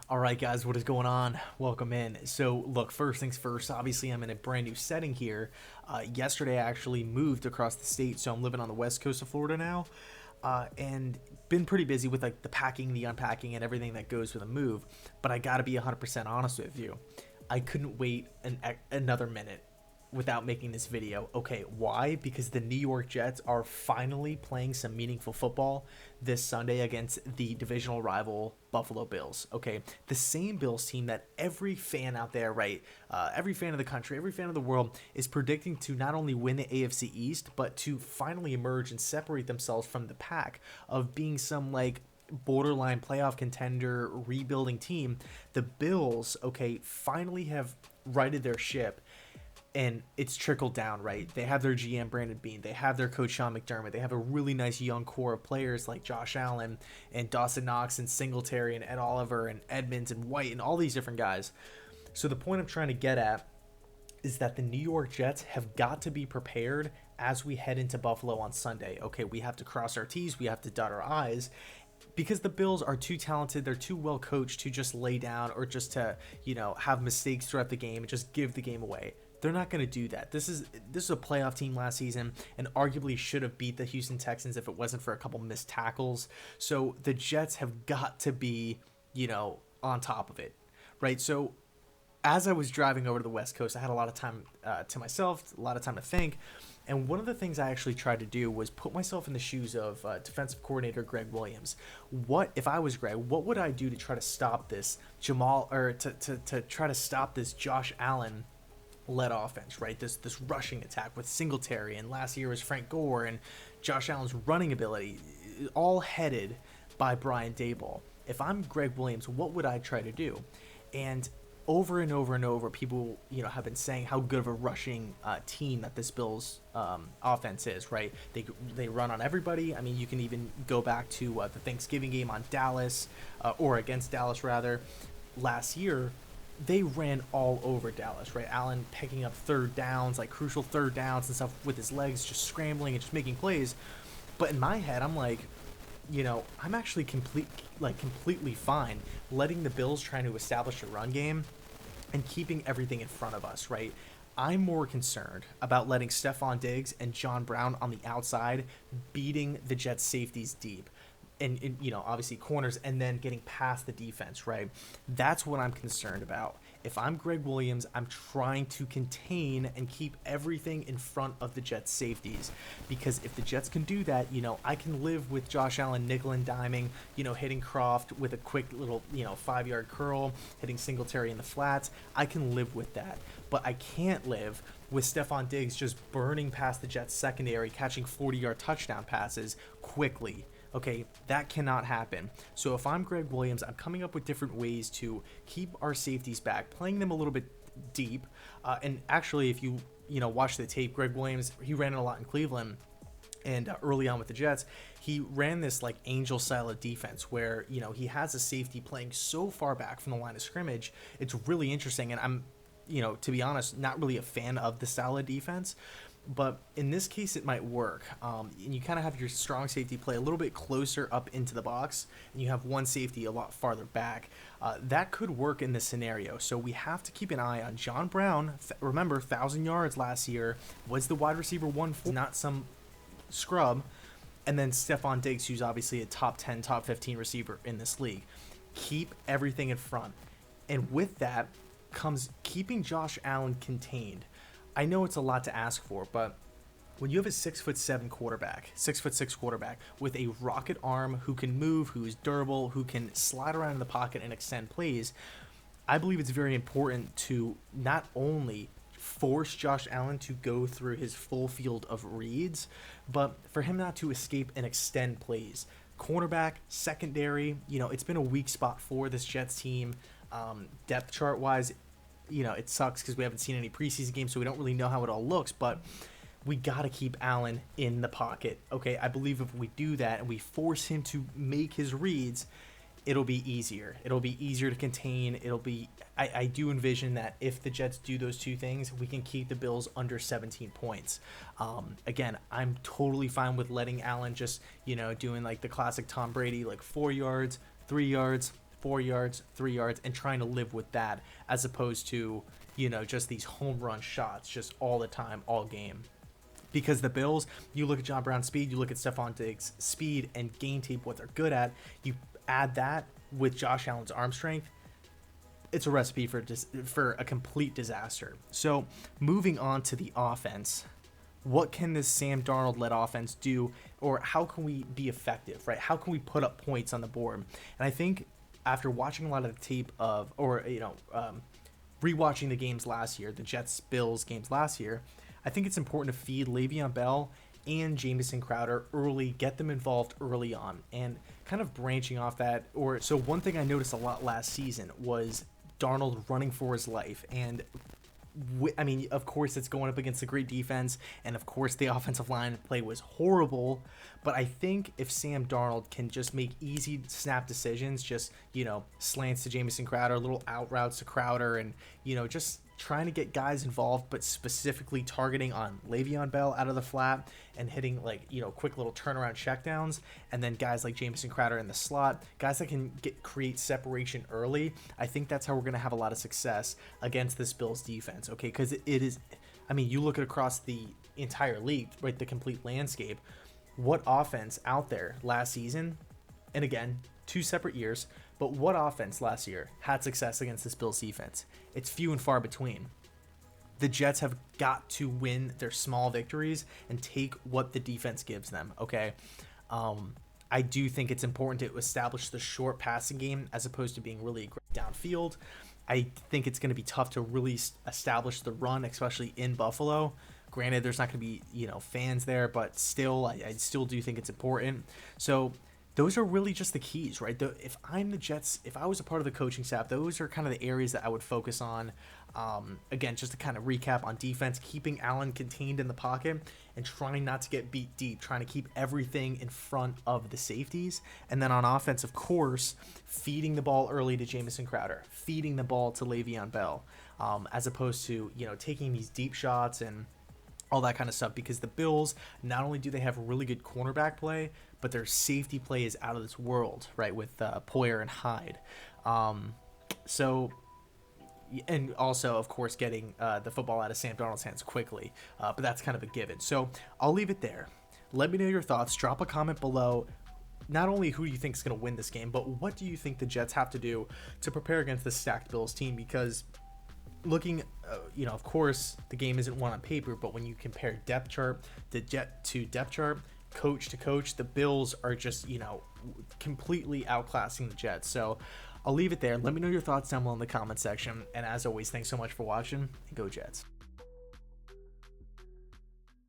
All right, guys, what is going on? Welcome in. So, look, first things first, obviously, I'm in a brand new setting here. Yesterday, I actually moved across the state, so I'm living on the west coast of Florida now, and been pretty busy with like the packing, the unpacking, and everything that goes with a move. But I gotta be 100% honest with you. I couldn't wait another minute without making this video. Okay, why? Because the New York Jets are finally playing some meaningful football this Sunday against the divisional rival Buffalo Bills. Okay, the same Bills team that every fan out there, right? Every fan of the country, every fan of the world is predicting to not only win the AFC East, but to finally emerge and separate themselves from the pack of being some like borderline playoff contender rebuilding team. The Bills, okay, finally have righted their ship, and it's trickled down, right? They have their GM Brandon Bean, they have their coach Sean McDermott, they have a really nice young core of players like Josh Allen and Dawson Knox and Singletary and Ed Oliver and Edmonds and White and all these different guys. So the point I'm trying to get at is that the New York Jets have got to be prepared as we head into Buffalo on Sunday. Okay, we have to cross our T's, we have to dot our I's, because the Bills are too talented, they're too well coached to just lay down or just to, have mistakes throughout the game and just give the game away. They're not going to do that. This is a playoff team last season and arguably should have beat the Houston Texans if it wasn't for a couple missed tackles. So the Jets have got to be, on top of it, right? So as I was driving over to the West Coast, I had a lot of time to myself, a lot of time to think. And one of the things I actually tried to do was put myself in the shoes of defensive coordinator Greg Williams. What if I was Greg? What would I do to try to stop this to try to stop this Josh Allen led offense, right? This rushing attack with Singletary, and last year was Frank Gore, and Josh Allen's running ability, all headed by Brian Daboll. If I'm Greg Williams, what would I try to do? And over and over and over, people have been saying how good of a rushing team that this Bills offense is, right? They run on everybody. I mean, you can even go back to the Thanksgiving game on Dallas, or against Dallas rather, last year. They ran all over Dallas, right? Allen picking up third downs, like crucial third downs and stuff with his legs, just scrambling and just making plays. But in my head, I'm like, I'm actually completely fine letting the Bills trying to establish a run game and keeping everything in front of us, right? I'm more concerned about letting Stephon Diggs and John Brown on the outside beating the Jets safeties deep. And obviously corners, and then getting past the defense, right? That's what I'm concerned about. If I'm Greg Williams, I'm trying to contain and keep everything in front of the Jets safeties, because if the Jets can do that, I can live with Josh Allen nickel and diming, hitting Croft with a quick little 5-yard curl, hitting Singletary in the flats. I can live with that, but I can't live with Stephon Diggs just burning past the Jets secondary, catching 40-yard touchdown passes quickly. Okay, that cannot happen. So if I'm Greg Williams, I'm coming up with different ways to keep our safeties back, playing them a little bit deep. And actually, if you watch the tape, Greg Williams, he ran it a lot in Cleveland. And early on with the Jets, he ran this like angel style of defense where he has a safety playing so far back from the line of scrimmage. It's really interesting, and I'm to be honest, not really a fan of the style of defense. But in this case, it might work. And you kind of have your strong safety play a little bit closer up into the box, and you have one safety a lot farther back. That could work in this scenario. So we have to keep an eye on John Brown. Remember, 1,000 yards last year, was the wide receiver 1, not some scrub. And then Stephon Diggs, who's obviously a top 10, top 15 receiver in this league. Keep everything in front. And with that comes keeping Josh Allen contained. I know it's a lot to ask for, but when you have a 6'7" quarterback, 6'6" quarterback with a rocket arm who can move, who's durable, who can slide around in the pocket and extend plays, I believe it's very important to not only force Josh Allen to go through his full field of reads, but for him not to escape and extend plays. Cornerback, secondary, it's been a weak spot for this Jets team. Depth chart wise, it sucks because we haven't seen any preseason games, so we don't really know how it all looks, but we got to keep Allen in the pocket. Okay, I believe if we do that and we force him to make his reads, it'll be easier. It'll be easier to contain. I do envision that if the Jets do those two things, we can keep the Bills under 17 points. Again, I'm totally fine with letting Allen just, doing like the classic Tom Brady, like 4 yards, 3 yards, 4 yards, 3 yards, and trying to live with that as opposed to, just these home run shots just all the time, all game. Because the Bills, you look at John Brown's speed, you look at Stephon Diggs' speed and game tape, what they're good at, you add that with Josh Allen's arm strength, it's a recipe for a complete disaster. So moving on to the offense, what can this Sam Darnold-led offense do, or how can we be effective, right? How can we put up points on the board? And I think after watching a lot of the tape rewatching the games last year, the Jets-Bills games last year, I think it's important to feed Le'Veon Bell and Jamison Crowder early, get them involved early on, and kind of branching off that. So one thing I noticed a lot last season was Darnold running for his life, and of course, it's going up against a great defense, and of course, the offensive line play was horrible. But I think if Sam Darnold can just make easy snap decisions, just slants to Jamison Crowder, little out routes to Crowder, and just trying to get guys involved, but specifically targeting on Le'Veon Bell out of the flat and hitting quick little turnaround checkdowns, and then guys like Jamison Crowder in the slot, guys that can create separation early. I think that's how we're going to have a lot of success against this Bills defense, okay? Because it is, you look at across the entire league, right, the complete landscape, what offense out there last season, and again, 2 separate years, but what offense last year had success against this Bills defense? It's few and far between. The Jets have got to win their small victories and take what the defense gives them, okay? I do think it's important to establish the short passing game as opposed to being really downfield. I think it's going to be tough to really establish the run, especially in Buffalo. Granted, there's not going to be, fans there, but still, I still do think it's important. So those are really just the keys, right? If I'm the Jets, if I was a part of the coaching staff, those are kind of the areas that I would focus on. Again, just to kind of recap on defense, keeping Allen contained in the pocket and trying not to get beat deep, trying to keep everything in front of the safeties. And then on offense, of course, feeding the ball early to Jamison Crowder, feeding the ball to Le'Veon Bell, as opposed to, taking these deep shots and all that kind of stuff, because the Bills, not only do they have really good cornerback play, but their safety play is out of this world, right, with Poyer and Hyde. And also, of course, getting the football out of Sam Darnold's hands quickly, but that's kind of a given. So I'll leave it there. Let me know your thoughts. Drop a comment below. Not only who you think is going to win this game, but what do you think the Jets have to do to prepare against this stacked Bills team? Because looking, of course, the game isn't won on paper, but when you compare depth chart, the Jet to depth chart, coach to coach, the Bills are just, completely outclassing the Jets. So I'll leave it there. Let me know your thoughts down below in the comment section. And as always, thanks so much for watching, and go Jets.